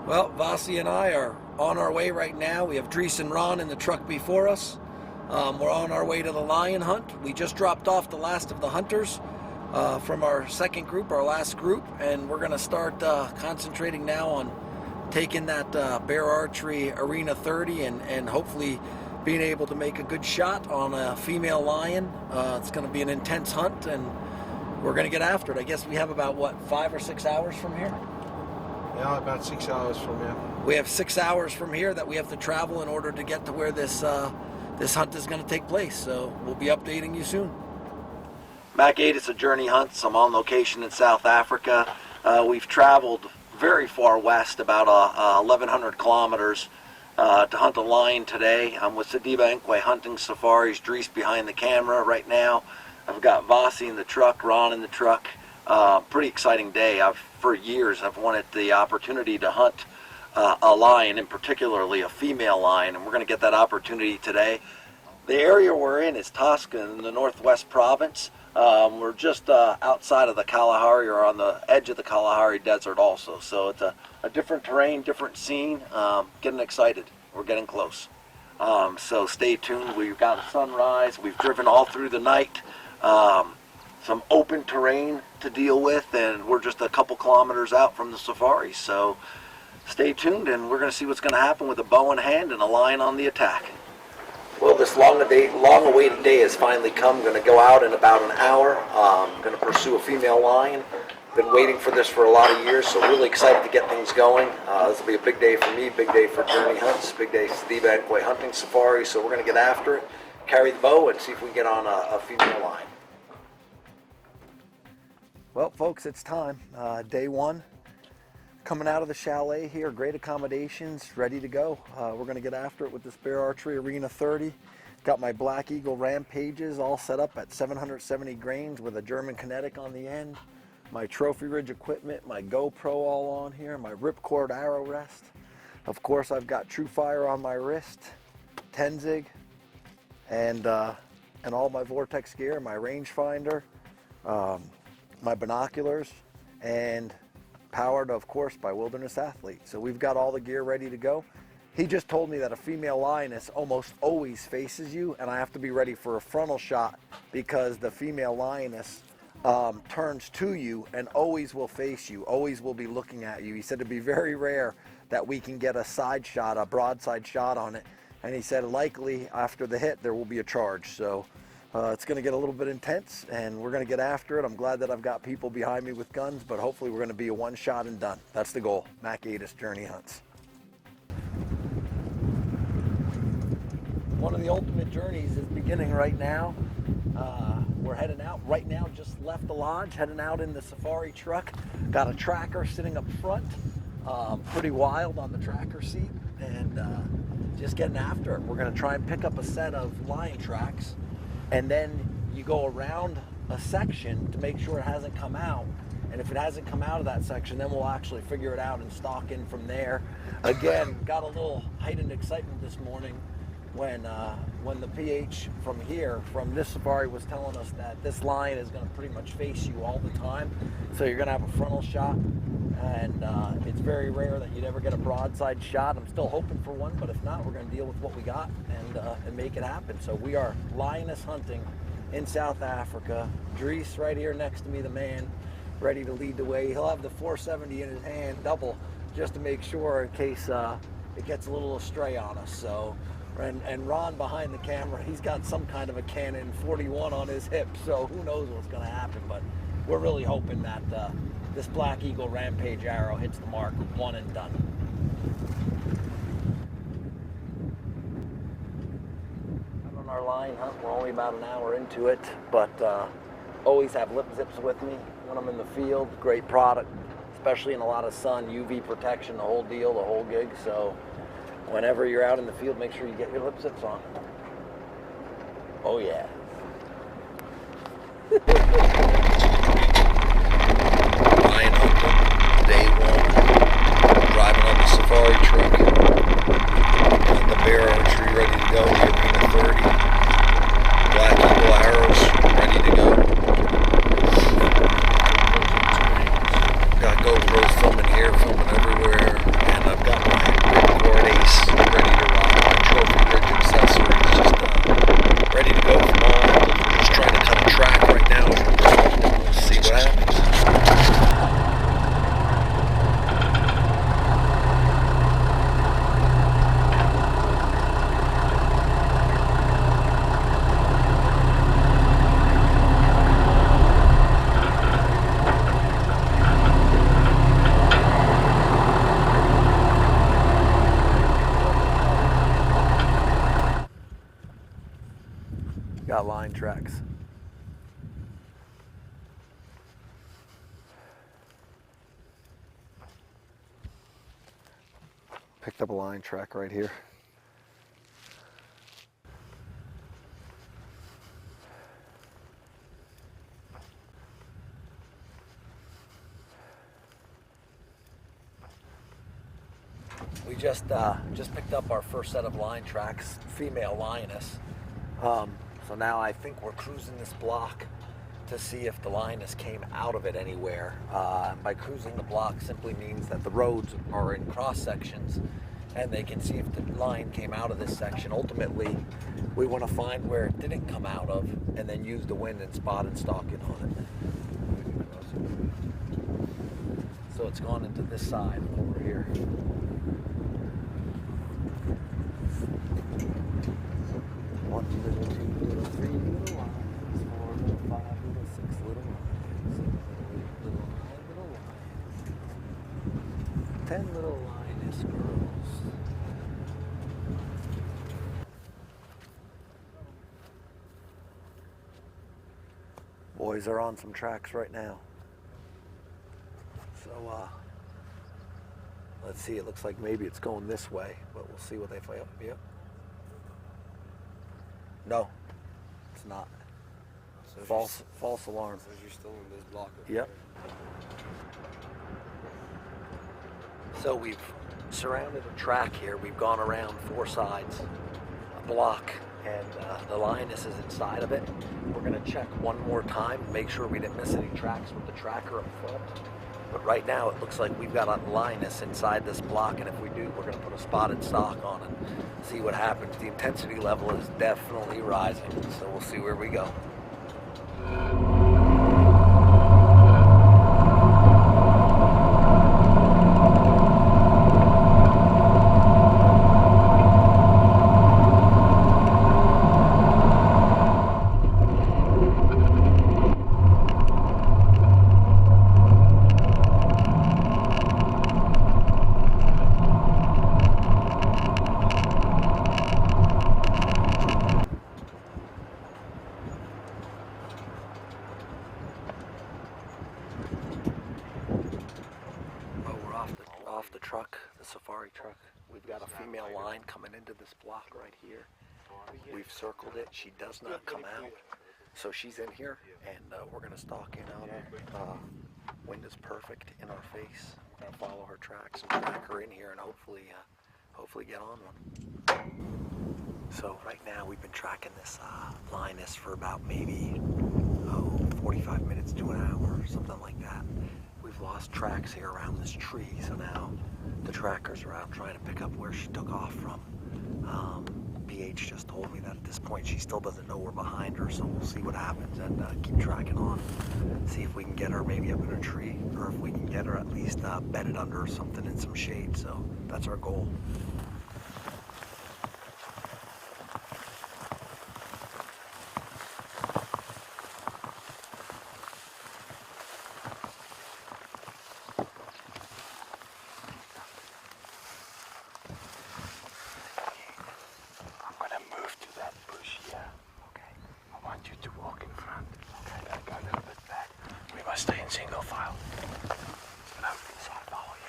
Well, Vasi and I are on our way right now. We have Dries and Ron in the truck before us. We're on our way to the lion hunt. We just dropped off the last of the hunters from our second group, our last group, and we're going to start concentrating now on taking that bear archery arena 30 and hopefully being able to make a good shot on a female lion. It's going to be an intense hunt, and we're going to get after it. I guess we have about, what, 5 or 6 hours from here? Yeah, about 6 hours from here. We have 6 hours from here that we have to travel in order to get to where this hunt is going to take place. So we'll be updating you soon. Matt Guedes of Journey Hunts. I'm on location in South Africa. We've traveled very far west, about 1,100 kilometers, to hunt a lion today. I'm with Sadiba Nkwe Hunting Safaris. Dries behind the camera right now. I've got Vasi in the truck, Ron in the truck. Pretty exciting day. For years I've wanted the opportunity to hunt a lion, and particularly a female lion, and we're going to get that opportunity today. The area we're in is Tosca in the Northwest Province. We're just outside of the Kalahari, or on the edge of the Kalahari Desert also. So it's a different terrain, different scene. Getting excited. We're getting close. So stay tuned. We've got a sunrise. We've driven all through the night. Some open terrain to deal with, and we're just a couple kilometers out from the safari. So stay tuned, and we're going to see what's going to happen with a bow in hand and a lion on the attack. Well, this long-awaited day has finally come. I'm going to go out in about an hour. I'm going to pursue a female lion. Been waiting for this for a lot of years, so really excited to get things going. This will be a big day for me, big day for Journey Hunts, big day for Sadiba Nkwe Hunting Safari. So we're going to get after it, carry the bow, and see if we can get on a female lion. Well, folks, it's time. Day one. Coming out of the chalet here, great accommodations, ready to go. We're going to get after it with this bear archery arena 30. Got my Black Eagle Rampages all set up at 770 grains with a German kinetic on the end. My Trophy Ridge equipment, my GoPro all on here, my ripcord arrow rest. Of course, I've got True Fire on my wrist, Tenzig, and all my Vortex gear, my rangefinder, my binoculars, and powered, of course, by Wilderness Athlete. So we've got all the gear ready to go. He just told me that a female lioness almost always faces you, and I have to be ready for a frontal shot because the female lioness turns to you and always will face you, always will be looking at you. He said it'd be very rare that we can get a side shot, a broadside shot on it, and he said likely after the hit there will be a charge. So it's going to get a little bit intense, and we're going to get after it. I'm glad that I've got people behind me with guns, but hopefully we're going to be a one shot and done. That's the goal. Matt Guedes, Journey Hunts. One of the ultimate journeys is beginning right now. We're heading out right now, just left the lodge, heading out in the safari truck. Got a tracker sitting up front, pretty wild on the tracker seat, and just getting after it. We're going to try and pick up a set of lion tracks, and then you go around a section to make sure it hasn't come out. And if it hasn't come out of that section, then we'll actually figure it out and stalk in from there. Again, got a little heightened excitement this morning when the PH from this safari was telling us that this lion is going to pretty much face you all the time. So you're going to have a frontal shot, and it's very rare that you'd ever get a broadside shot. I'm still hoping for one, but if not, we're going to deal with what we got and make it happen. So we are lioness hunting in South Africa. Dries right here next to me, the man, ready to lead the way. He'll have the 470 in his hand, double, just to make sure in case it gets a little astray on us. So, and Ron behind the camera, he's got some kind of a Canon 41 on his hip, so who knows what's going to happen. But we're really hoping that this Black Eagle Rampage arrow hits the mark, one and done. On our lion hunt, we're only about an hour into it, but always have lip zips with me when I'm in the field. Great product, especially in a lot of sun, UV protection, the whole deal, the whole gig. So whenever you're out in the field, make sure you get your lip zips on. Oh yeah. Lion hunting, day one. Driving on the safari truck. Got the bear archery ready to go. The arena 30. Black Eagle arrows ready to go. Got GoPros filming here, filming everywhere, and I've Got line tracks. Picked up a line track right here. We just picked up our first set of line tracks, female lioness. So now I think we're cruising this block to see if the lioness came out of it anywhere. By cruising the block simply means that the roads are in cross sections and they can see if the line came out of this section. Ultimately, we want to find where it didn't come out of and then use the wind and spot and stalk it on it. So it's gone into this side over here. One little, 2 little, 3 little lines, 4 little, 5 little, 6 little lines, 7 little, 8 little lines, 10 little lioness girls. Boys are on some tracks right now. So let's see, it looks like maybe it's going this way, but we'll see what they find. Yep. No, it's not. So false alarm. So you're still in this block. Yep. So we've surrounded a track here. We've gone around 4 sides, a block, and the lioness is inside of it. We're gonna check one more time, make sure we didn't miss any tracks with the tracker up front. But right now it looks like we've got a lioness inside this block, and if we do, we're gonna put a spotted stalk on it. See what happens. The intensity level is definitely rising, so we'll see where we go. Off the truck, the safari truck. We've got a female line coming into this block right here. We've circled it. She does not come out. So she's in here, and we're going to stalk in on her. Wind is perfect in our face. We're going to follow her tracks and track her in here and hopefully get on one. So right now we've been tracking this lioness for about maybe 45 minutes to an hour, something like that. We've lost tracks here around this tree, so now the trackers are out trying to pick up where she took off from. PH just told me that at this point she still doesn't know we're behind her, so we'll see what happens and keep tracking on. See if we can get her maybe up in a tree, or if we can get her at least bedded under something in some shade, so that's our goal. Stay in single file. So I follow you.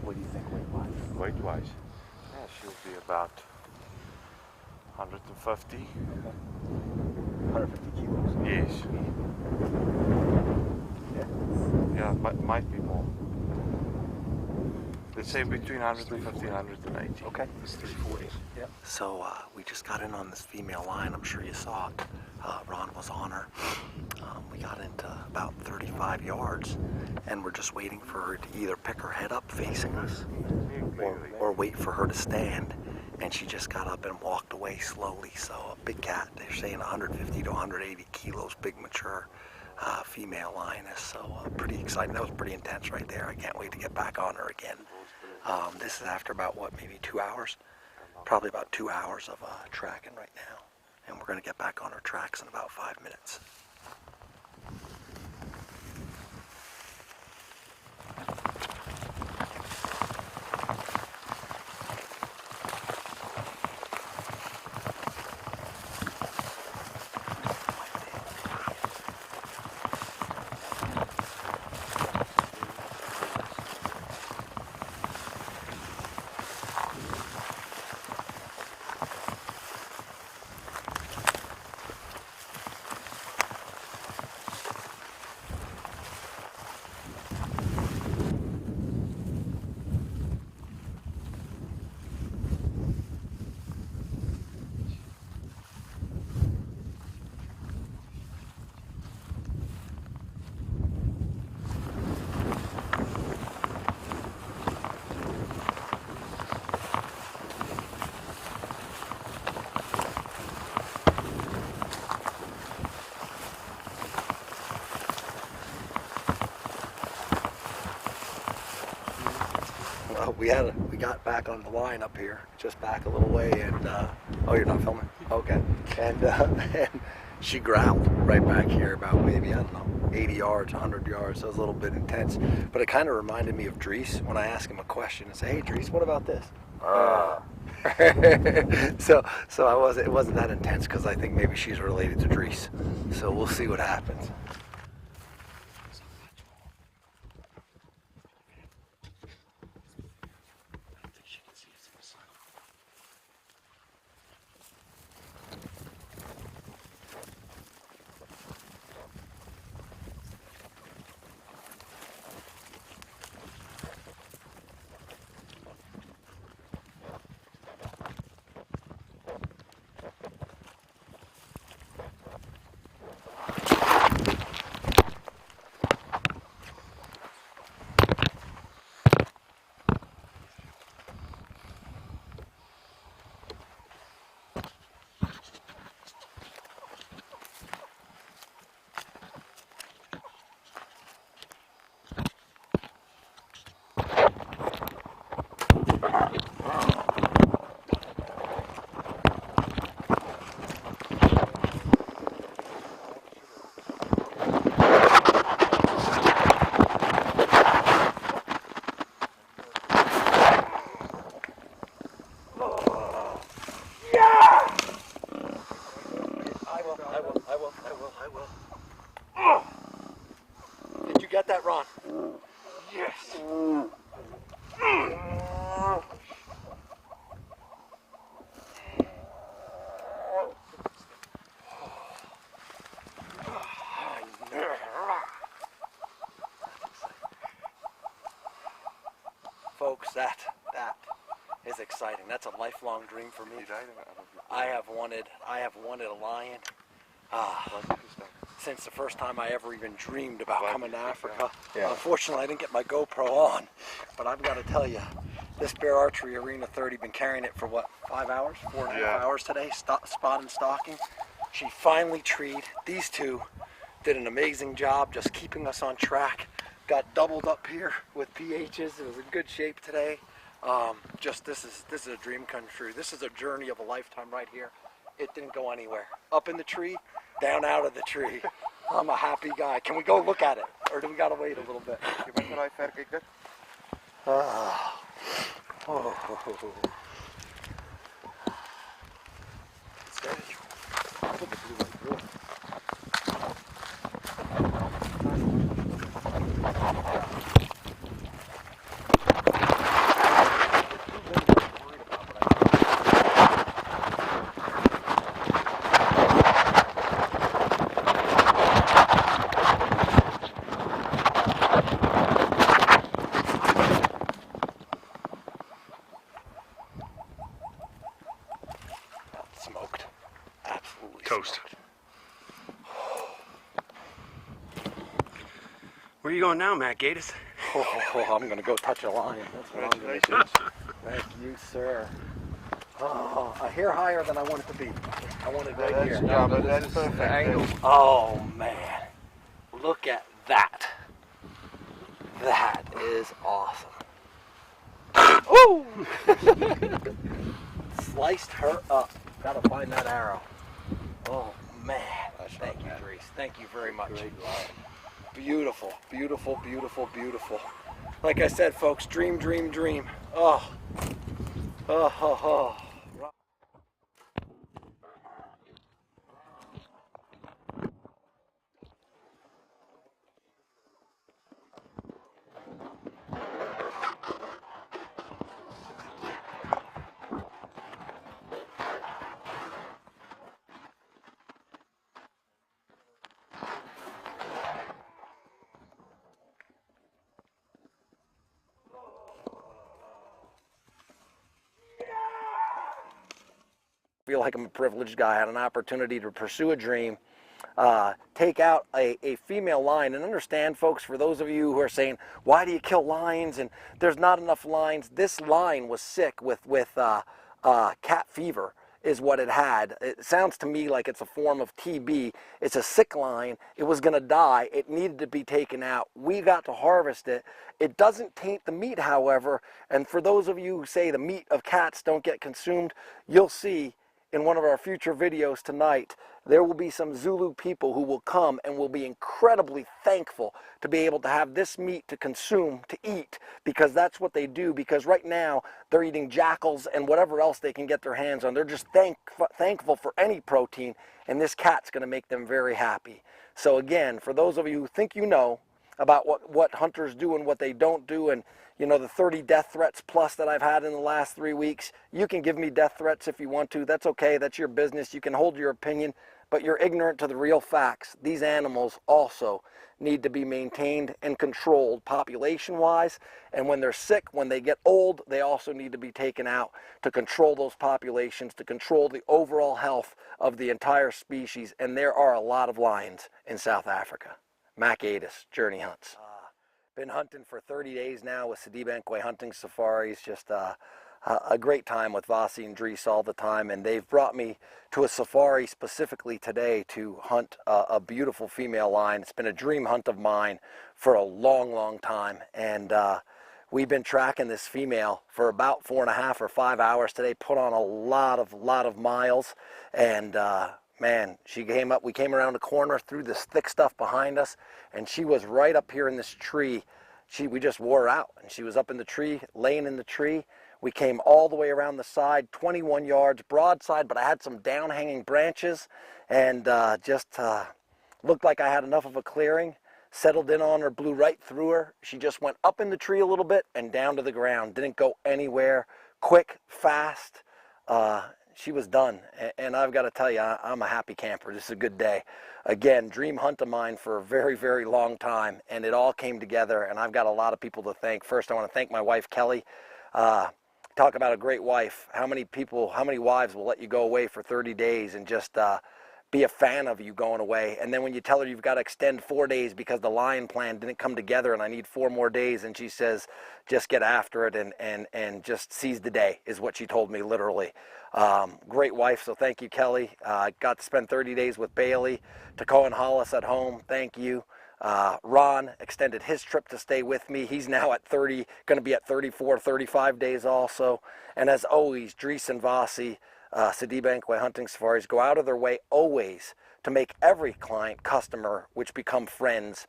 What do you think weight-wise? Weight-wise? Yeah, she'll be about 150. 150 kilos. Yes. Yeah. Yeah, might be more. Let's say between 150 and 180. Okay. It's 340. Yeah. So we just got in on this female lion. I'm sure you saw it. Ron was on her. We got into about 35 yards, and we're just waiting for her to either pick her head up facing us, or wait for her to stand. And she just got up and walked away slowly. So a big cat. They're saying 150 to 180 kilos, big mature female lioness. So pretty exciting. That was pretty intense right there. I can't wait to get back on her again. This is after about, what, maybe 2 hours? Probably about 2 hours of tracking right now. And we're going to get back on our tracks in about 5 minutes. We got back on the line up here, just back a little way, and oh, you're not filming? Okay. And she growled right back here about maybe, I don't know, 80 yards, 100 yards. So it was a little bit intense, but it kind of reminded me of Dries when I asked him a question and say, "Hey, Dries, what about this?" So it wasn't that intense, because I think maybe she's related to Dries. So we'll see what happens. I will. Did you get that, Ron? Yes. Folks, that is exciting. That's a lifelong dream for me. I have wanted a lion since the first time I ever even dreamed about coming to Africa. Yeah. Unfortunately, I didn't get my GoPro on, but I've got to tell you, this Bear Archery Arena 30, been carrying it for what, 5 hours, 4.5 hours today, spot and stalking. She finally treed. These two did an amazing job just keeping us on track. Got doubled up here with PHs. It was in good shape today. This is a dream come true. This is a journey of a lifetime right here. It didn't go anywhere. Up in the tree, down out of the tree. I'm a happy guy. Can we go look at it, or do we gotta wait a little bit? Where are you going now, Matt Guedes? Oh, I'm going to go touch a lion. That's what I'm going to do. Thank you, sir. Oh, a hair higher than I want it to be. I want it right here. Yeah, but that's perfect. The angle. Oh, man. Look at that. That is awesome. Ooh! Sliced her up. Gotta find that arrow. Oh, man. Thank you, Grace. Thank you very much. Beautiful, beautiful, beautiful, beautiful. Like I said, folks, dream, dream, dream. Oh. Oh, oh, oh. I feel like I'm a privileged guy. I had an opportunity to pursue a dream, take out a female lion. And understand, folks, for those of you who are saying, why do you kill lions and there's not enough lions? This lion was sick with cat fever is what it had. It sounds to me like it's a form of TB. It's a sick lion. It was going to die. It needed to be taken out. We got to harvest it. It doesn't taint the meat, however. And for those of you who say the meat of cats don't get consumed, you'll see in one of our future videos tonight, there will be some Zulu people who will come and will be incredibly thankful to be able to have this meat to consume, to eat, because that's what they do. Because right now, they're eating jackals and whatever else they can get their hands on. They're just thankful for any protein, and this cat's going to make them very happy. So again, for those of you who think you know about what hunters do and what they don't do, and you know, the 30 death threats plus that I've had in the last 3 weeks, you can give me death threats if you want to. That's okay. That's your business. You can hold your opinion, but you're ignorant to the real facts. These animals also need to be maintained and controlled population-wise. And when they're sick, when they get old, they also need to be taken out to control those populations, to control the overall health of the entire species. And there are a lot of lions in South Africa. Matt Guedes, Journey Hunts. Been hunting for 30 days now with Sedibankwe Hunting Safaris. Just a great time with Vasi and Dries all the time. And they've brought me to a safari specifically today to hunt a beautiful female lion. It's been a dream hunt of mine for a long, long time. And we've been tracking this female for about 4.5 or 5 hours today. Put on a lot of miles. And man, she came up, we came around a corner through this thick stuff behind us, and she was right up here in this tree. We just wore her out, and she was up in the tree, laying in the tree. We came all the way around the side, 21 yards broadside, but I had some down-hanging branches, and just looked like I had enough of a clearing. Settled in on her, blew right through her. She just went up in the tree a little bit and down to the ground. Didn't go anywhere. Quick, fast. She was done, and I've got to tell you, I'm a happy camper. This is a good day. Again, dream hunt of mine for a very, very long time, and it all came together, and I've got a lot of people to thank. First, I want to thank my wife, Kelly. Talk about a great wife. How many wives will let you go away for 30 days and just be a fan of you going away? And then when you tell her you've got to extend 4 days because the lion plan didn't come together and I need 4 more days, and she says, just get after it and just seize the day, is what she told me, literally. Great wife, so thank you, Kelly. Got to spend 30 days with Bailey. Taco and Hollis at home, thank you. Ron extended his trip to stay with me. He's now at 30, going to be at 34, 35 days also. And as always, Dries and Vasi, Sedibankwe Hunting Safaris, go out of their way always to make every client, customer, which become friends,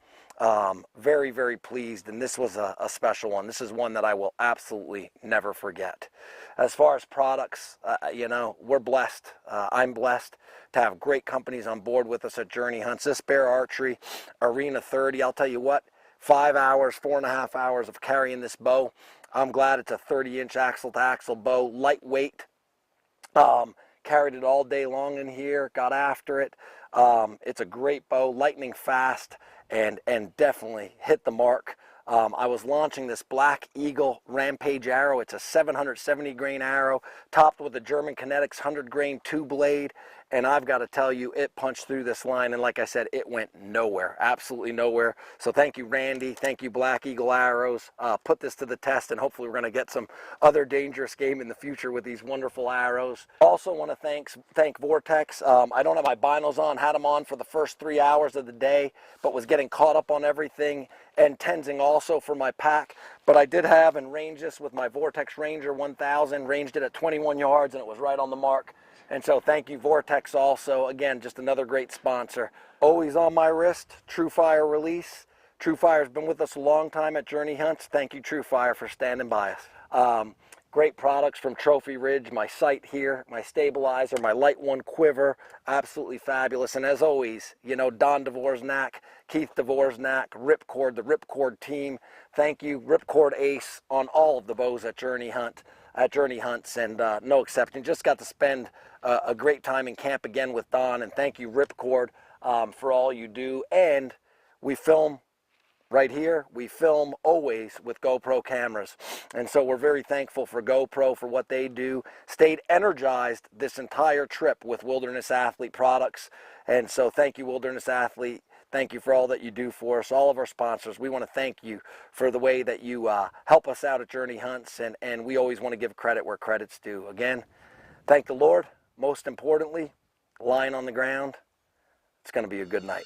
very, very pleased. And this was a special one. This is one that I will absolutely never forget. As far as products, you know, we're blessed. I'm blessed to have great companies on board with us at Journey Hunts. This Bear Archery Arena 30, I'll tell you what, 5 hours, 4.5 hours of carrying this bow. I'm glad it's a 30-inch axle-to-axle bow, lightweight. Carried it all day long in here, got after it. It's a great bow, lightning fast, and definitely hit the mark. I was launching this Black Eagle Rampage arrow. It's a 770 grain arrow, topped with a German Kinetics 100 grain 2-blade, and I've got to tell you, it punched through this line, and like I said, it went nowhere, absolutely nowhere. So thank you, Randy. Thank you, Black Eagle Arrows. Put this to the test, and hopefully we're going to get some other dangerous game in the future with these wonderful arrows. Also want to thank Vortex. I don't have my binos on, had them on for the first 3 hours of the day, but was getting caught up on everything, and tensing also for my pack. But I did have and range this with my Vortex Ranger 1000, ranged it at 21 yards, and it was right on the mark. And so thank you, Vortex, also. Again, just another great sponsor. Always on my wrist, TrueFire release. TrueFire's been with us a long time at Journey Hunts. Thank you, TrueFire, for standing by us. Great products from Trophy Ridge, my sight here, my stabilizer, my Light One quiver, absolutely fabulous. And as always, you know, Don Dvorak, Keith Dvorak, Ripcord, the Ripcord team. Thank you, Ripcord Ace, on all of the bows at Journey Hunts, and no exception. Just got to spend a great time in camp again with Don, and thank you, Ripcord, for all you do. And we film right here, we film always with GoPro cameras, and so we're very thankful for GoPro for what they do. Stayed energized this entire trip with Wilderness Athlete products, and so thank you, Wilderness Athlete. Thank you for all that you do for us, all of our sponsors. We want to thank you for the way that you help us out at Journey Hunts, and we always want to give credit where credit's due. Again, thank the Lord. Most importantly, lying on the ground, it's going to be a good night.